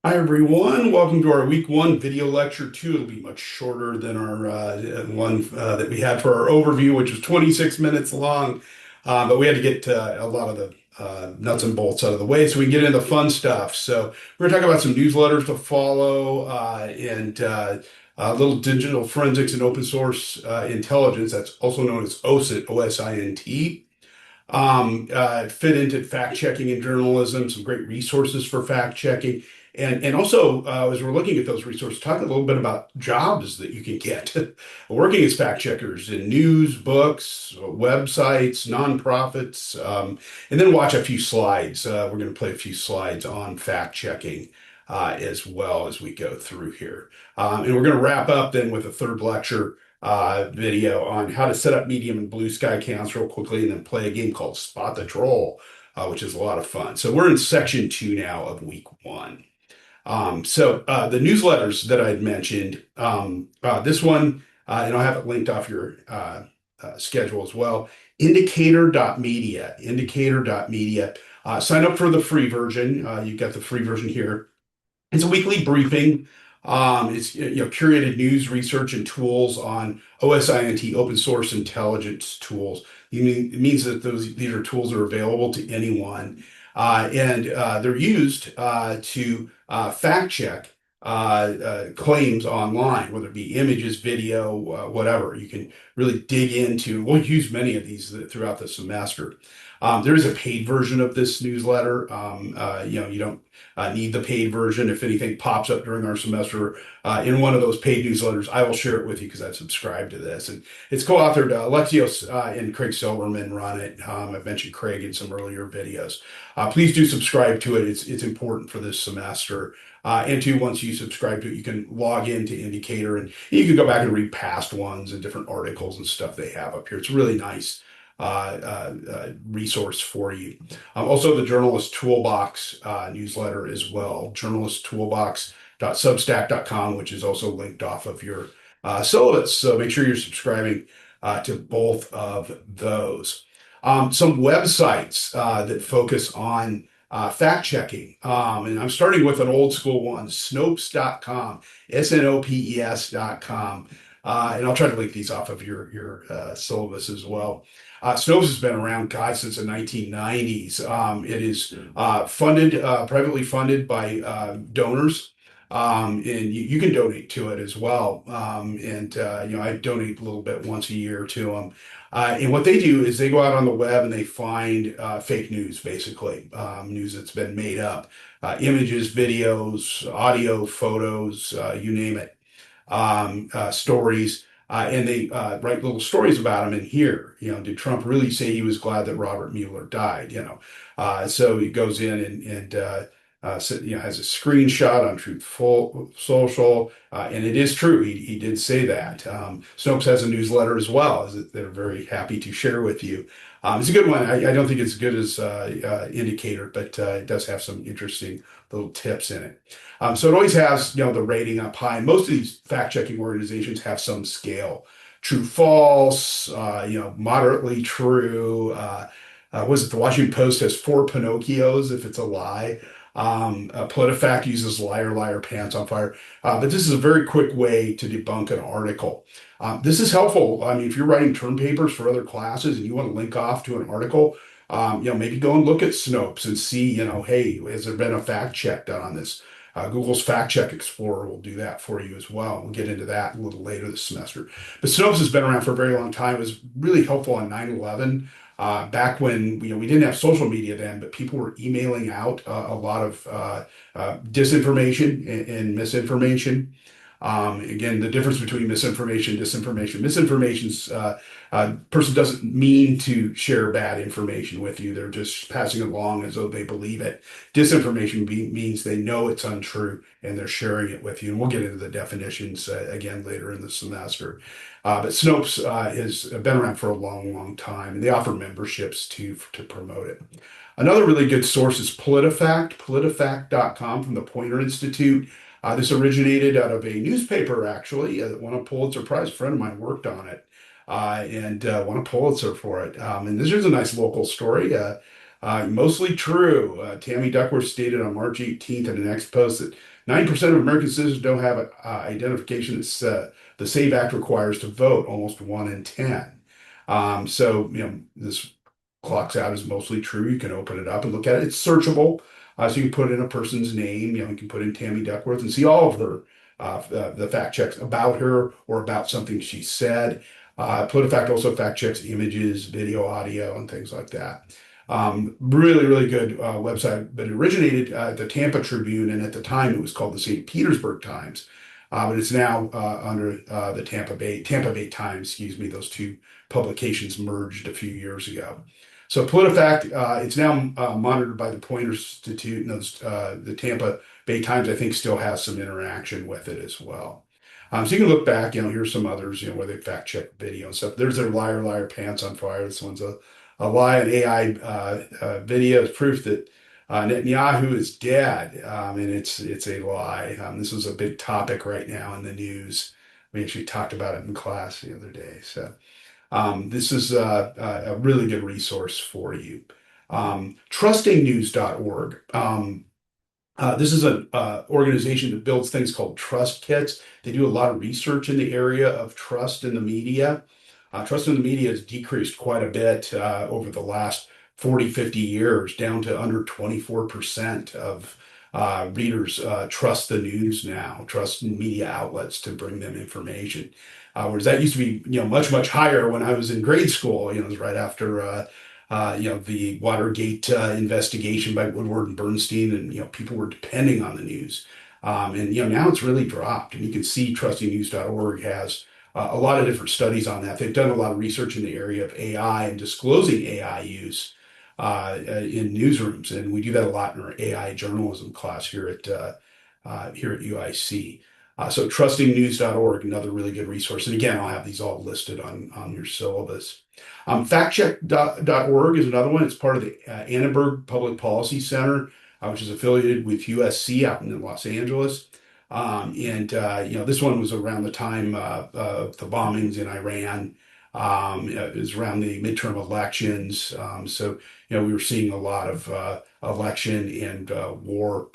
Hi everyone, welcome to our week one video lecture two. It'll be much shorter than our one that we had for our overview, which was 26 minutes long. But we had to get a lot of the nuts and bolts out of the way so we can get into the fun stuff. So we're going to talk about some newsletters to follow and little digital forensics and open source intelligence. That's also known as OSINT, OSINT. Fit into fact checking and journalism, some great resources for fact checking. And also, as we're looking at those resources, talk a little bit about jobs that you can get working as fact checkers in news, books, websites, nonprofits, and then watch a few slides. We're going to play a few slides on fact checking as well as we go through here. And we're going to wrap up then with a third lecture video on how to set up Medium and Blue Sky accounts real quickly, and then play a game called Spot the Troll, which is a lot of fun. So we're in section 2 now of week 1. The newsletters that I'd mentioned, this one, and I'll have it linked off your schedule as well, indicator.media, indicator.media. Sign up for the free version. You've got the free version here. It's a weekly briefing. It's curated news, research, and tools on OSINT, open source intelligence tools. It means that these are tools that are available to anyone, and they're used to fact check claims online, whether it be images, video, whatever. You can really dig into. We'll use many of these throughout the semester. There is a paid version of this newsletter. You don't need the paid version. If anything pops up during our semester in one of those paid newsletters, I will share it with you because I've subscribed to this. And it's co-authored. Alexios and Craig Silverman run it. I've mentioned Craig in some earlier videos. Please do subscribe to it. It's important for this semester. And two, once you subscribe to it, you can log into Indicator and you can go back and read past ones and different articles and stuff they have up here. It's a really nice resource for you. Also, the Journalist Toolbox newsletter as well, journalisttoolbox.substack.com, which is also linked off of your syllabus. So make sure you're subscribing to both of those. Some websites that focus on fact checking. And I'm starting with an old school one, Snopes.com, Snopes.com. And I'll try to link these off of your syllabus as well. Snopes has been around, guys, since the 1990s. It is privately funded by donors, and you can donate to it as well. I donate a little bit once a year to them. And what they do is they go out on the web and they find fake news, basically, news that's been made up, images, videos, audio, photos, you name it, stories. And they write little stories about him in here. Did Trump really say he was glad that Robert Mueller died? So he goes in and has a screenshot on Truth Social, and it is true. He did say that. Snopes has a newsletter as well that they're very happy to share with you. It's a good one. I don't think it's as good as Indicator, but it does have some interesting little tips in it. So it always has, the rating up high. Most of these fact-checking organizations have some scale. True, false, moderately true. Was it the Washington Post has 4 Pinocchios if it's a lie? PolitiFact uses liar, liar, pants on fire. But this is a very quick way to debunk an article. This is helpful. I mean, if you're writing term papers for other classes and you want to link off to an article, maybe go and look at Snopes and see, hey, has there been a fact check done on this? Google's Fact Check Explorer will do that for you as well. We'll get into that a little later this semester. But Snopes has been around for a very long time. It was really helpful on 9/11. Back when we didn't have social media then, but people were emailing out a lot of disinformation and misinformation. Again, the difference between misinformation and disinformation. Misinformation's person doesn't mean to share bad information with you. They're just passing it along as though they believe it. Disinformation means they know it's untrue and they're sharing it with you. And we'll get into the definitions again later in the semester. But Snopes has been around for a long, long time, and they offer memberships to promote it. Another really good source is PolitiFact, politifact.com from the Poynter Institute. This originated out of a newspaper, actually, that won a Pulitzer Prize. A friend of mine worked on it and won a Pulitzer for it. And this is a nice local story. Mostly true. Tammy Duckworth stated on March 18th in an X post that 9% of American citizens don't have identification that the SAVE Act requires to vote, almost 1 in 10. This clocks out as mostly true. You can open it up and look at it. It's searchable. So you can put in a person's name, you can put in Tammy Duckworth and see all of her the fact checks about her or about something she said. PolitiFact also fact checks images, video, audio, and things like that. Really, really good website, but it originated at the Tampa Tribune, and at the time it was called the St. Petersburg Times, but it's now under the Tampa Bay Times. Excuse me, those two publications merged a few years ago. So PolitiFact, it's now monitored by the Poynter Institute, and the Tampa Bay Times, I think, still has some interaction with it as well. So you can look back, here's some others, where they fact check video and stuff. There's their liar, liar, pants on fire. This one's a lie. An AI video is proof that Netanyahu is dead, and it's a lie. This is a big topic right now in the news. We actually talked about it in class the other day. So this is a really good resource for you. Trustingnews.org. This is an organization that builds things called trust kits. They do a lot of research in the area of trust in the media. Trust in the media has decreased quite a bit over the last 40, 50 years, down to under 24% of readers trust the news now, trust media outlets to bring them information. Whereas that used to be, much, much higher when I was in grade school. It was right after the Watergate investigation by Woodward and Bernstein, and people were depending on the news. Now it's really dropped, and you can see trustingnews.org has a lot of different studies on that. They've done a lot of research in the area of AI and disclosing AI use in newsrooms, and we do that a lot in our AI journalism class here at UIC. So trustingnews.org, another really good resource. And again, I'll have these all listed on your syllabus. Factcheck.org is another one. It's part of the Annenberg Public Policy Center, which is affiliated with USC out in Los Angeles. This one was around the time of the bombings in Iran. It was around the midterm elections. We were seeing a lot of election and war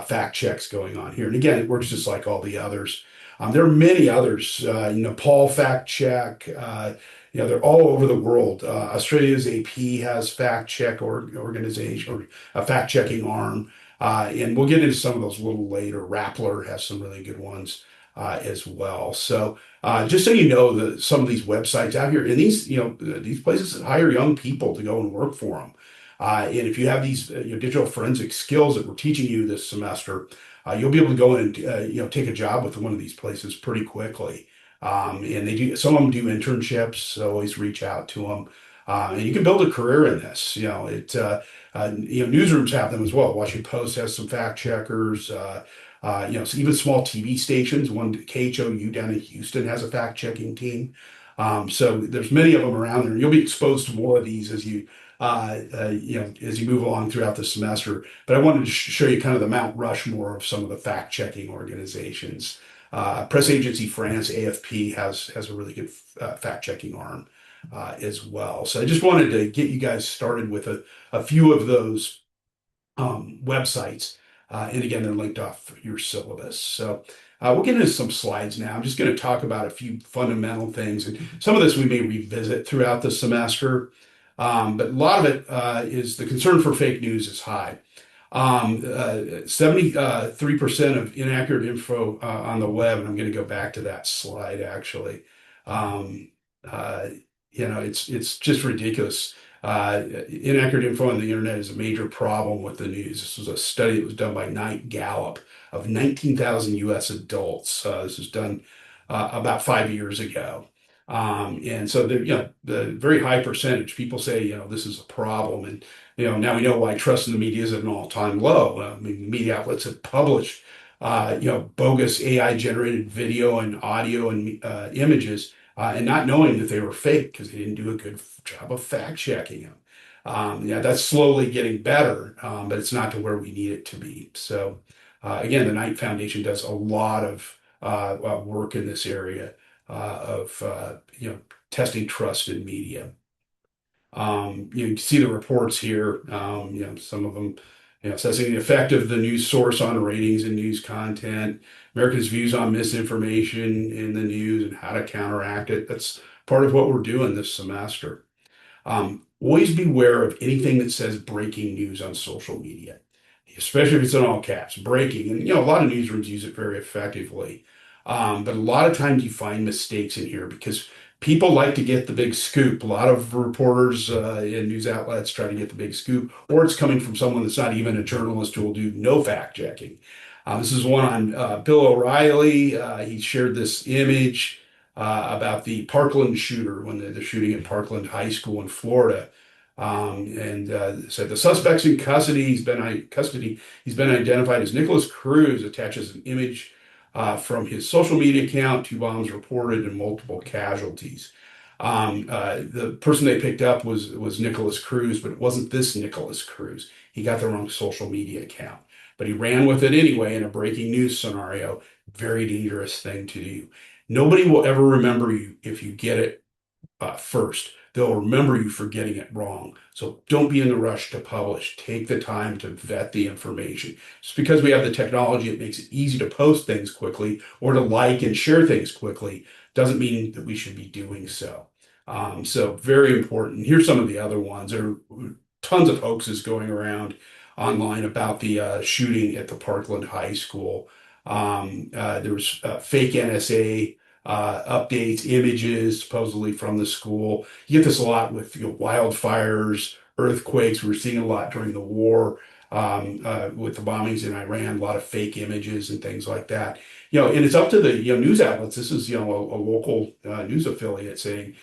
fact checks going on here. And again, it works just like all the others. There are many others. Paul Fact Check. They're all over the world. Australia's AP has fact check organization or a fact checking arm. And we'll get into some of those a little later. Rappler has some really good ones as well. So just so you know, some of these websites out here, and these places hire young people to go and work for them. And if you have these digital forensic skills that we're teaching you this semester, you'll be able to go in and take a job with one of these places pretty quickly. And some of them do internships, so always reach out to them. And you can build a career in this. Newsrooms have them as well. Washington Post has some fact checkers. So even small TV stations. One KHOU down in Houston has a fact checking team. So there's many of them around there. You'll be exposed to more of these as you move along throughout the semester. But I wanted to show you kind of the Mount Rushmore of some of the fact checking organizations. Press Agency France, AFP, has a really good fact checking arm as well. So I just wanted to get you guys started with a few of those websites. And again, they're linked off your syllabus. So we'll get into some slides now. I'm just going to talk about a few fundamental things. And some of this we may revisit throughout the semester. But a lot of it is the concern for fake news is high. 73% of inaccurate info on the web, and I'm going to go back to that slide actually. It's just ridiculous. Inaccurate info on the internet is a major problem with the news. This was a study that was done by Knight Gallup of 19,000 U.S. adults. This was done about 5 years ago. And so the very high percentage people say, this is a problem. And, now we know why trust in the media is at an all-time low. Media outlets have published, bogus AI generated video and audio and images, and not knowing that they were fake because they didn't do a good job of fact checking them. That's slowly getting better, but it's not to where we need it to be. So again, the Knight Foundation does a lot of work in this area of testing trust in media. You can see the reports here. Some of them, assessing the effect of the news source on ratings and news content, Americans' views on misinformation in the news and how to counteract it. That's part of what we're doing this semester. Always beware of anything that says breaking news on social media, especially if it's in all caps, breaking. And, a lot of newsrooms use it very effectively. But a lot of times you find mistakes in here because people like to get the big scoop. A lot of reporters and news outlets try to get the big scoop, or it's coming from someone that's not even a journalist who will do no fact checking. This is one on Bill O'Reilly. He shared this image about the Parkland shooter when the shooting at Parkland High School in Florida. And said the suspect's in custody. He's been identified as Nicholas Cruz. Attaches an image from his social media account. 2 bombs reported and multiple casualties. The person they picked up was Nicholas Cruz, but it wasn't this Nicholas Cruz. He got the wrong social media account, but he ran with it anyway in a breaking news scenario. Very dangerous thing to do. Nobody will ever remember you if you get it first. They'll remember you for getting it wrong. So don't be in the rush to publish. Take the time to vet the information. Just because we have the technology, it makes it easy to post things quickly or to like and share things quickly, doesn't mean that we should be doing so. So very important. Here's some of the other ones. There are tons of hoaxes going around online about the shooting at the Parkland High School. There was fake NSA updates, images supposedly from the school. You get this a lot with wildfires, earthquakes. We were seeing a lot during the war with the bombings in Iran, a lot of fake images and things like that. And it's up to the news outlets. This is a local news affiliate saying,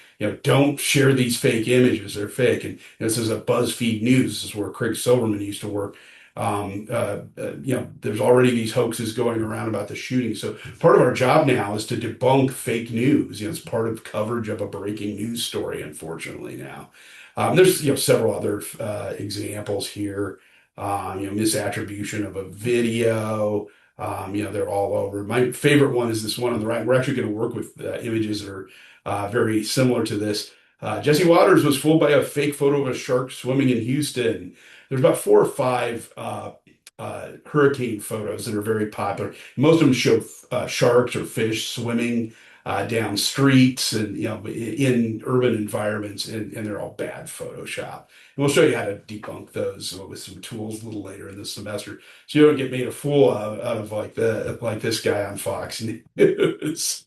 don't share these fake images. They're fake. And this is a BuzzFeed News. This is where Craig Silverman used to work. There's already these hoaxes going around about the shooting. So part of our job now is to debunk fake news. It's part of coverage of a breaking news story, unfortunately now. There's, several other examples here. Misattribution of a video. They're all over. My favorite one is this one on the right. We're actually going to work with images that are very similar to this. Jesse Waters was fooled by a fake photo of a shark swimming in Houston. There's about 4 or 5 hurricane photos that are very popular. Most of them show sharks or fish swimming down streets and in urban environments, and they're all bad Photoshop. And we'll show you how to debunk those with some tools a little later in this semester, so you don't get made a fool out of like this guy on Fox News.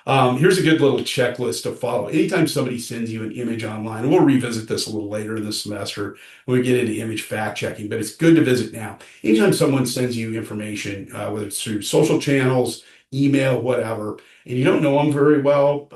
Here's a good little checklist to follow. Anytime somebody sends you an image online, and we'll revisit this a little later in the semester when we get into image fact checking, but it's good to visit now. Anytime someone sends you information, whether it's through social channels, email, whatever, and you don't know them very well,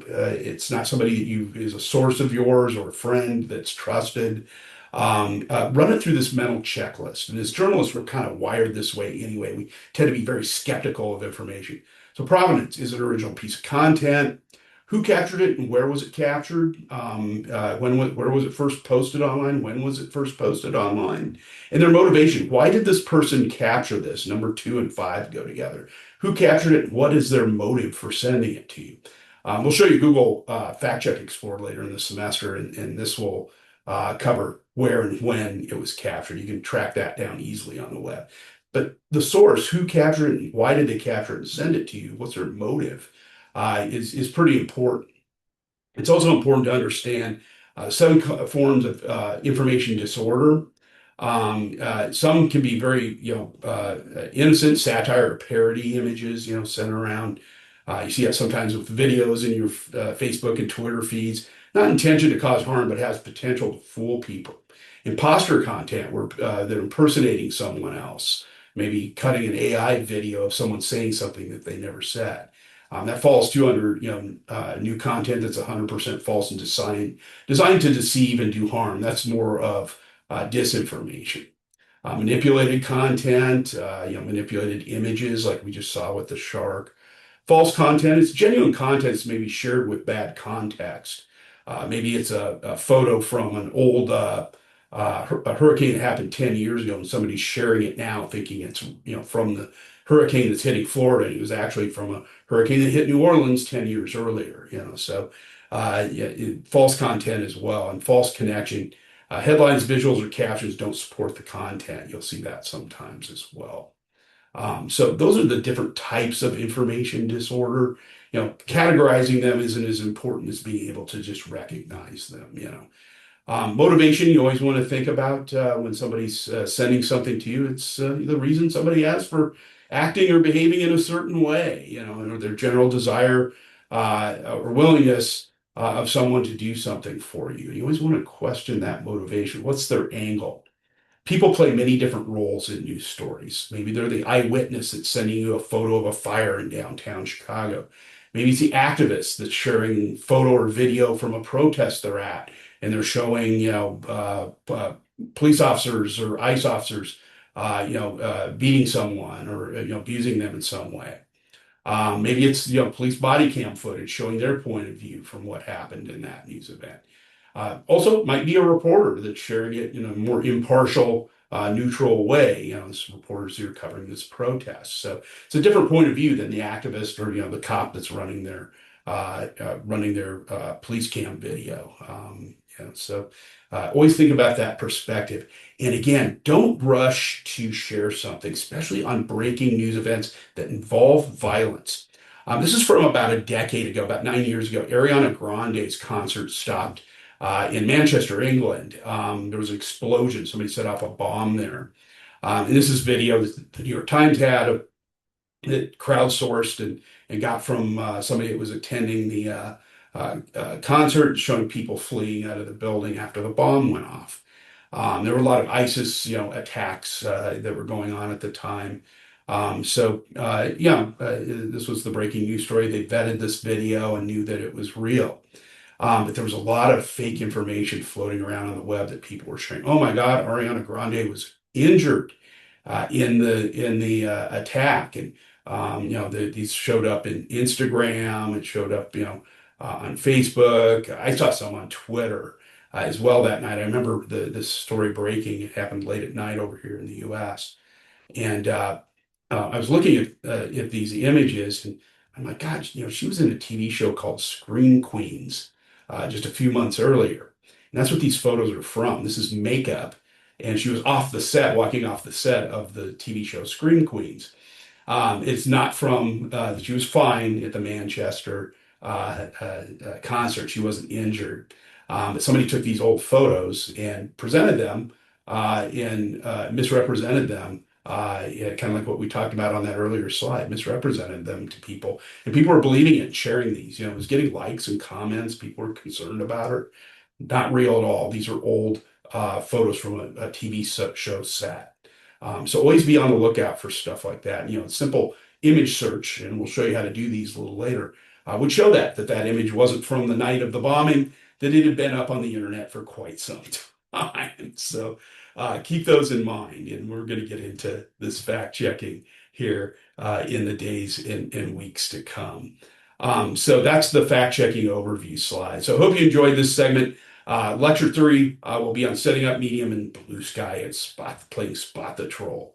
it's not somebody that you is a source of yours or a friend that's trusted. Run it through this mental checklist. And as journalists, we're kind of wired this way anyway. We tend to be very skeptical of information. So provenance, is it an original piece of content? Who captured it and where was it captured? Where was it first posted online? When was it first posted online? And their motivation. Why did this person capture this? Number 2 and 5 go together. Who captured it? What is their motive for sending it to you? We'll show you Google Fact Check Explorer later in the semester, and this will cover where and when it was captured. You can track that down easily on the web. But the source, who captured it, and why did they capture it and send it to you? What's their motive? Is pretty important. It's also important to understand 7 forms of information disorder. Some can be very, innocent satire or parody images, sent around. You see that sometimes with videos in your Facebook and Twitter feeds, not intention to cause harm, but has potential to fool people. Imposter content where they're impersonating someone else, maybe cutting an AI video of someone saying something that they never said. That falls too under new content that's 100% false and designed to deceive and do harm. That's more of disinformation. Manipulated content, manipulated images like we just saw with the shark. False content is genuine content that's maybe shared with bad context. Maybe it's a photo from an old a hurricane that happened 10 years ago, and somebody's sharing it now thinking it's from the hurricane that's hitting Florida. And it was actually from a hurricane that hit New Orleans 10 years earlier. So false content as well, and false connection. Headlines, visuals, or captions don't support the content. You'll see that sometimes as well. So those are the different types of information disorder. Categorizing them isn't as important as being able to just recognize them. Motivation, you always want to think about when somebody's sending something to you. It's the reason somebody has for acting or behaving in a certain way, or their general desire or willingness of someone to do something for you. You always want to question that motivation. What's their angle? People play many different roles in news stories. Maybe they're the eyewitness that's sending you a photo of a fire in downtown Chicago. Maybe it's the activist that's sharing photo or video from a protest they're at, and they're showing, police officers or ICE officers, beating someone or abusing them in some way. Maybe it's police body cam footage showing their point of view from what happened in that news event. Also, might be a reporter that's sharing it in a more impartial, neutral way. This reporters who are covering this protest. So it's a different point of view than the activist or the cop that's running their police cam video. Always think about that perspective. And again, don't rush to share something, especially on breaking news events that involve violence. This is from about a decade ago, about 9 years ago. Ariana Grande's concert stopped in Manchester, England. There was an explosion. Somebody set off a bomb there. And this is video that the New York Times had that crowdsourced and got from somebody that was attending the concert, showing people fleeing out of the building after the bomb went off. There were a lot of ISIS, attacks that were going on at the time. This was the breaking news story. They vetted this video and knew that it was real. But there was a lot of fake information floating around on the web that people were sharing. Oh my God, Ariana Grande was injured in the attack, and these showed up in Instagram. It showed up, on Facebook. I saw some on Twitter as well that night. I remember this story breaking. It happened late at night over here in the U.S. And I was looking at these images, and I'm like, God, she was in a TV show called Scream Queens just a few months earlier. And that's what these photos are from. This is makeup. And she was off the set, walking off the set of the TV show Scream Queens. It's not from, she was fine at the Manchester concert. She wasn't injured. But somebody took these old photos and presented them and misrepresented them. Kind of like what we talked about on that earlier slide, misrepresented them to people. And people were believing it and sharing these. It was getting likes and comments. People were concerned about her. Not real at all. These are old photos from a TV show set. So always be on the lookout for stuff like that. Simple image search, and we'll show you how to do these a little later, would show that image wasn't from the night of the bombing, that it had been up on the internet for quite some time. So keep those in mind, and we're going to get into this fact checking here in the days and weeks to come. So that's the fact checking overview slide. So I hope you enjoyed this segment. Lecture 3 will be on setting up medium and blue sky and playing Spot the Troll.